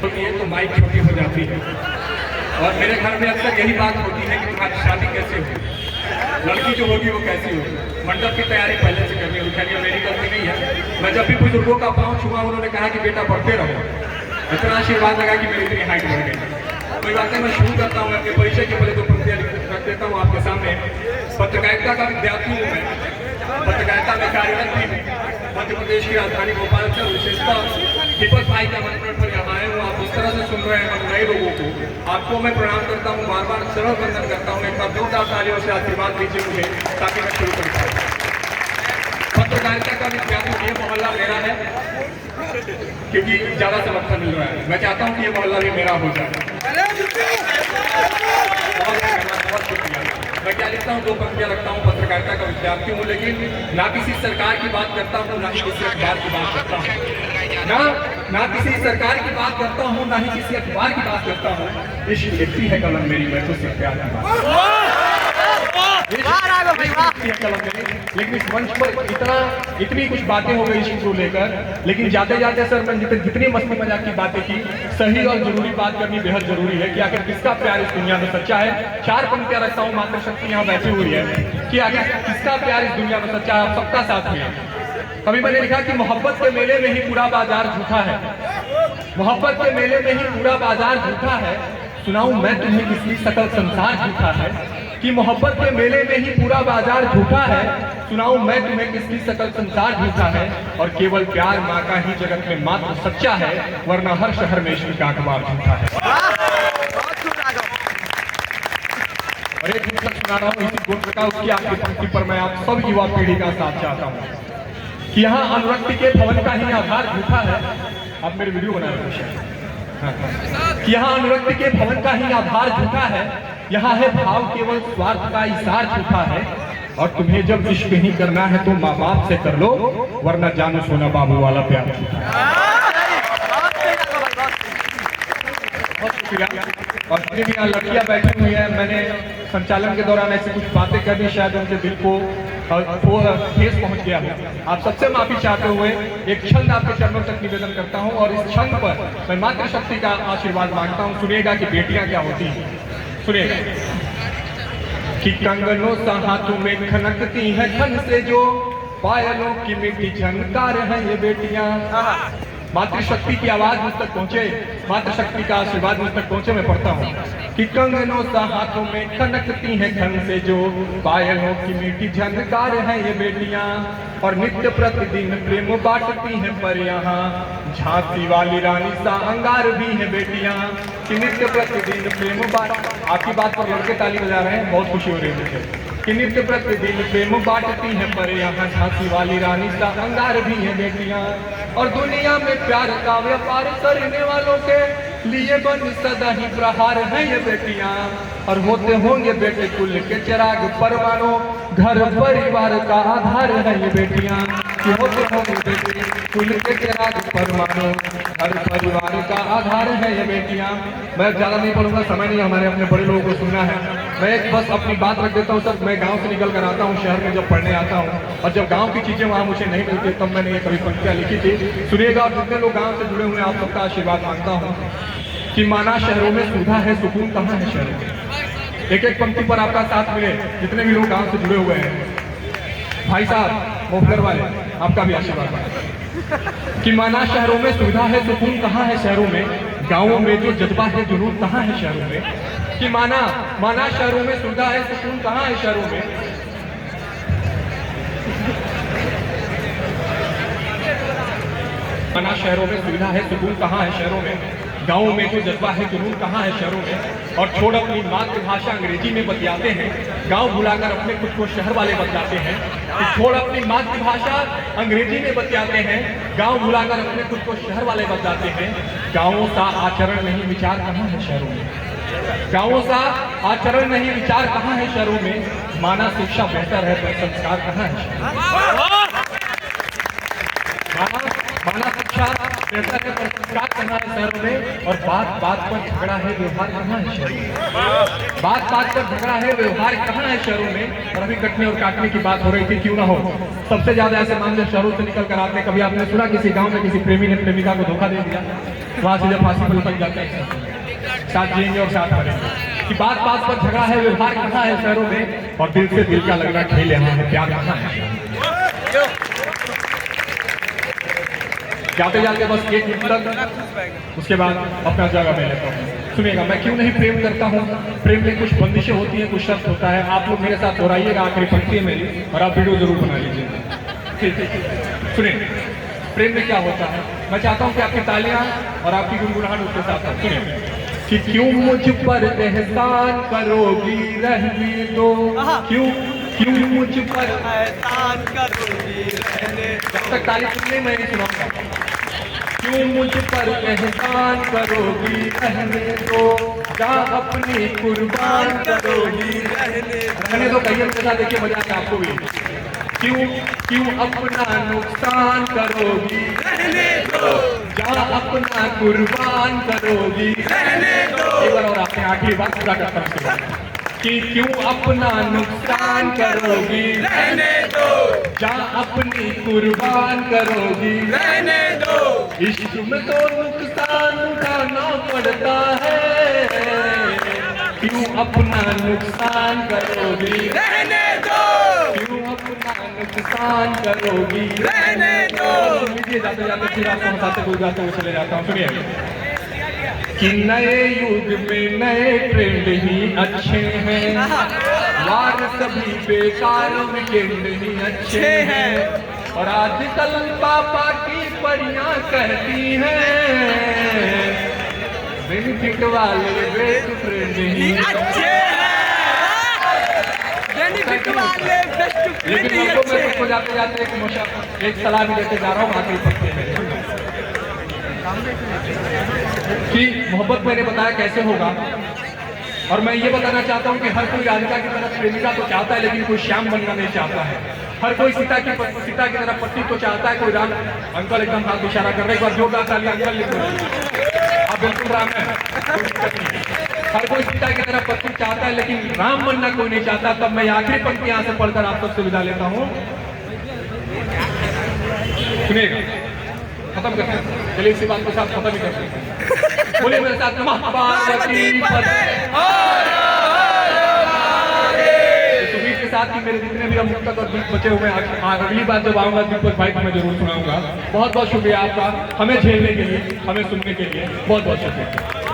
होती है तो माइक छोटी हो जाती है। और मेरे घर में अक्सर यही बात होती है कि तुम्हारी शादी कैसे होगी, लड़की जो होगी वो कैसी होगी। मंडप की तैयारी पहले से करनी होगी। खैर मेरी गलती नहीं है। मैं जब भी बुजुर्गों का पाँव छुआ उन्होंने कहा कि बेटा बढ़ते रहो, इतना आशीर्वाद लगा कि मेरी इतनी हाइट बढ़ गई। कोई बात नहीं, मैं शुरू करता हूँ अपने परिचय के पहले दो पंक्तियाँ रख देता हूँ आपके सामने। पत्रकारिता का विद्यार्थी हूँ मैं, पत्रकारिता में कार्यरत भी हूँ। मध्य प्रदेश की राजधानी भोपाल से विशेषतः दीपक भाई का आमंत्रण पर यहाँ आए हूँ। आप जिस तरह से सुन रहे हैं हम नए लोगों को, आपको मैं प्रणाम करता हूँ, बार बार सरल वंदन करता हूँ। एक बार जोरदार तालियों से आशीर्वाद दीजिए मुझे ताकि मैं शुरू कर पाऊँ। पत्रकारिता का विद्यार्थी, ये मोहल्ला मेरा है क्योंकि ज्यादा समर्थन मिल रहा है। मैं चाहता हूँ कि ये मोहल्ला भी मेरा हो जाए। बहुत शुक्रिया। मैं क्या लिखता हूँ, दो पंक्तियाँ रखता हूँ। पत्रकारिता का विद्यार्थी हूँ, लेकिन ना किसी सरकार की बात करता हूँ, ना ही किसी अखबार की बात करता हूँ, ना किसी सरकार की बात करता हूँ, ना ही किसी अखबार की बात करता हूँ। इश्क लिखती है कलम मेरी, मैं तो सिर्फ प्यार की बात। लेकिन इस मंच पर इतनी कुछ बातें हो गई इश्क को लेकर, लेकिन जाते जाते सर मैं जितनी मस्ती मजाक की बातें की, सही और जरूरी बात करनी बेहद जरूरी है कि आखिर किसका प्यार इस दुनिया में सच्चा है। चार पंक्तियां रखता हूँ, मात्र शक्ति यहाँ बैठी हुई है कि आखिर किसका प्यार इस दुनिया में सच्चा है। आप सबका साथ में कभी मैंने लिखा कि मोहब्बत के मेले में ही पूरा बाजार झूठा है, मोहब्बत के मेले में ही पूरा बाजार झूठा है। सुनाऊं मैं तुम्हें किसकी सकल संसार झूठा है, कि मोहब्बत के मेले में ही पूरा बाजार झूठा है। सुनाऊं मैं तुम्हें किसकी सकल संसार झूठा है, और केवल प्यार माँ का ही जगत में मात्र सच्चा है, वरना हर शहर में इश्क का अखबार झूठा है। और एक पुस्तक सुना रहा हूँ इसी गुण का, उसकी आपकी पंक्ति पर मैं आप सब युवा पीढ़ी का साथ चाहता हूँ कि यहाँ अनुरक्ति के भवन का ही आधार झूठा है। आप मेरे वीडियो बना रहे हैं। कि यहाँ अनुरक्ति के भवन का ही आधार झूठा है, यहाँ है भाव केवल स्वार्थ का इज़हार झूठा है। और तुम्हें जब इश्क ही करना है तो माँ बाप से कर लो, वरना जानो सोना बाबू वाला प्यार झूठा है। और फिर यहाँ लड़कियां बैठी हुई है, मैंने संचालन के दौरान ऐसी कुछ बातें कर दी, शायद उनके दिल को ठेस पहुंच गया है। आप सबसे माफी चाहते हुए एक छंद आपके चरणों तक निवेदन करता हूं, और इस छंद पर मैं मातृ शक्ति का आशीर्वाद मांगता हूं। सुनिएगा कि बेटियां क्या होती हैं, सुनिएगा कि कंगनों सा हाथों में खनकती है धन से जो, पायलों की मिट्टी झनकार है ये बेटियां। मातृशक्ति की आवाज मुझ तक पहुंचे, मातृशक्ति का आशीर्वाद मुझ तक पहुंचे। मैं पढ़ता हूँ कि कंगनों सा हाथों में खनकती हैं धन से जो, पायलों की मीठी झनकार है ये बेटियां। और नित्य प्रतिदिन प्रेम बांटती हैं पर यहाँ, झांसी वाली रानी सा अंगार भी है बेटियां। कि नित्य प्रतिदिन प्रेम बांट, आपकी बात पर लड़के ताली बजा रहे हैं, बहुत खुशी हो रही है मुझे। कि नित्य प्रतिदिन प्रेम बांटती हैं पर यहाँ, झांसी वाली रानी सा अंगार भी है बेटियां। और दुनिया में प्यार का व्यापार करने वालों के लिए बन सदा ही प्रहार है ये बेटियां। और होते होंगे बेटे कुल के चिराग परवानो, घर परिवार का आधार है ये बेटियां। कि होते होंगे बेटे कुल के चिराग परवानो, घर परिवार का आधार है ये बेटियां। मैं ज्यादा नहीं पढ़ूंगा, समय नहीं, हमारे अपने बड़े लोगों को सुनना है। मैं एक बस अपनी बात रख देता हूँ सर। मैं गांव से निकल कर आता हूँ, शहर में जब पढ़ने आता हूँ, और जब गांव की चीजें वहाँ मुझे नहीं मिलती तब मैंने ये कभी पंक्तियाँ लिखी थी। सुनिएगा, और जितने लोग गांव से जुड़े हुए हैं आप सबका आशीर्वाद मांगता हूँ कि माना शहरों में सुविधा है, सुकून कहाँ है शहरों में। एक एक पंक्ति पर आपका साथ मिले, जितने भी लोग गाँव से जुड़े हुए हैं। भाई साहब मोफलर वाले, आपका भी आशीर्वाद मांगता कि माना शहरों में सुविधा है, सुकून कहाँ है शहरों में, गाँवों में जो जज्बा है जुनून कहाँ है शहरों में। कि माना शहरों में सुविधा है, सुकून कहाँ है शहरों में। माना शहरों में सुविधा है, सुकून कहाँ है शहरों में, गाँव में जो जज्बा है जुनून कहाँ है शहरों में। और छोड़ अपनी मातृभाषा अंग्रेजी में बतियाते हैं, गांव भुलाकर अपने खुद को शहर वाले बतलाते हैं। कि छोड़ अपनी मातृभाषा अंग्रेजी में बतियाते हैं, गांव भुलाकर अपने खुद को शहर वाले बतलाते हैं। गाँवों का आचरण नहीं विचार कहाँ है शहरों में, गाँवों का आचरण नहीं विचार कहाँ है शहरों में। माना शिक्षा बेहतर है पर संस्कार कहाँ है, माना शिक्षा बेहतर है पर संस्कार कहाँ है शहरों में। और बात बात पर झगड़ा है, व्यवहार कहाँ है शहरों में, बात बात पर झगड़ा है, व्यवहार कहाँ है शहरों में। और अभी कटने और काटने की बात हो रही थी, क्यों ना हो। सबसे ज्यादा ऐसे मामले शहरों से निकल कर आते हैं। कभी आपने सुना किसी गाँव में किसी प्रेमी ने प्रेमिका को धोखा दे दिया? वहाँ से जब फांसी पर लटक जाते हैं साथ जिएंगे और साथ मरेंगे। कि बात बात पर झगड़ा है, व्यवहार कहाँ है शहरों में, और दिल से दिल का लगना खेल यहाँ है, प्यार कहाँ है। जाते जाते बस एक मिनट तक, उसके बाद अपना जगह मैं लेता हूँ। सुनिएगा, मैं क्यों नहीं प्रेम करता हूँ। प्रेम में कुछ बंदिशें होती हैं, कुछ शर्त होता है। आप लोग मेरे साथ दोहराइएगा आखिरी पंक्ति में मेरी, और आप वीडियो जरूर बना लीजिए। ठीक, सुनिए प्रेम में क्या होता है। मैं चाहता हूँ कि आपकी तालियां और आपकी गुनगुनाहट उसके साथ साथ सुनिए। कि क्यों मुझ पर एहसान करोगी रहने दो, क्यों मुझ पर एहसान करोगी रहने दो। जब तक ताली सुनने मैं नहीं सुनाऊंगा। क्यों मुझ पर एहसान करोगी रहने दो, जहाँ अपनी कुर्बान करोगी रहने दो। कहिए मेरे साथ, देखिए मजा आता आपको भी। क्यों अपना नुकसान करोगी रहने दो, जहाँ अपना कुर्बान करोगी रहने दो। एक बार और आपने आखिरी बात पूरा करता हूँ कि क्यों अपना नुकसान करोगी रहने दो, जहाँ अपनी कुर्बान करोगी रहने दो। इश्क में तो नुकसान उठाना पड़ता है, क्यों अपना नुकसान करोगी रहने दो, क्यों अपना नुकसान करोगी रहने दो। लीजिए जाते जाते फिर आपको हंसाते गुजराते हुए चले जाता हूँ। सुनिए कि नए युग में नए ट्रेंड ही अच्छे हैं, वार सभी बेकार वीकेंड ही अच्छे हैं। और आजकल पापा की परियां कहती हैं, बेनिफिट वाले बेस्ट फ्रेंड ही अच्छे हैं, बेनिफिट वाले बेस्ट फ्रेंड ही अच्छे हैं। मैं जाते जाते एक सलाह भी देते जा रहा हूँ आखिरी पंक्ति में कि मोहब्बत मैंने बताया कैसे होगा। और मैं ये बताना चाहता हूँ कि हर कोई राधिका की तरफ प्रेमिका तो चाहता है, लेकिन कोई श्याम बनना नहीं चाहता है। हर कोई सीता की तरफ पत्नी तो चाहता है, कोई राम। अंकल एकदम हाथ इशारा कर रहे हैं, एक बार जोरदार ताली अंकल लिख दो। आप बिल्कुल राम है, हर कोई सीता की तरफ पत्नी चाहता है, लेकिन राम बनना कोई नहीं चाहता। तब मैं आखिरी पंक्ति यहाँ से पढ़कर आप सबसे विदा लेता हूँ। सुनिएगा, खत्म करते हैं, चलिए इसी बात के साथ खत्म ही करते हैं। बोलिए मेरे साथ, नमः पार्वती पते। इस उम्मीद के साथ कि मेरे जितने भी मुक्तक और गीत बचे हुए हैं, अगली बार जब आऊंगा दीपक भाई को मैं जरूर सुनाऊंगा। बहुत बहुत शुक्रिया आपका, हमें झेलने के लिए, हमें सुनने के लिए बहुत बहुत शुक्रिया।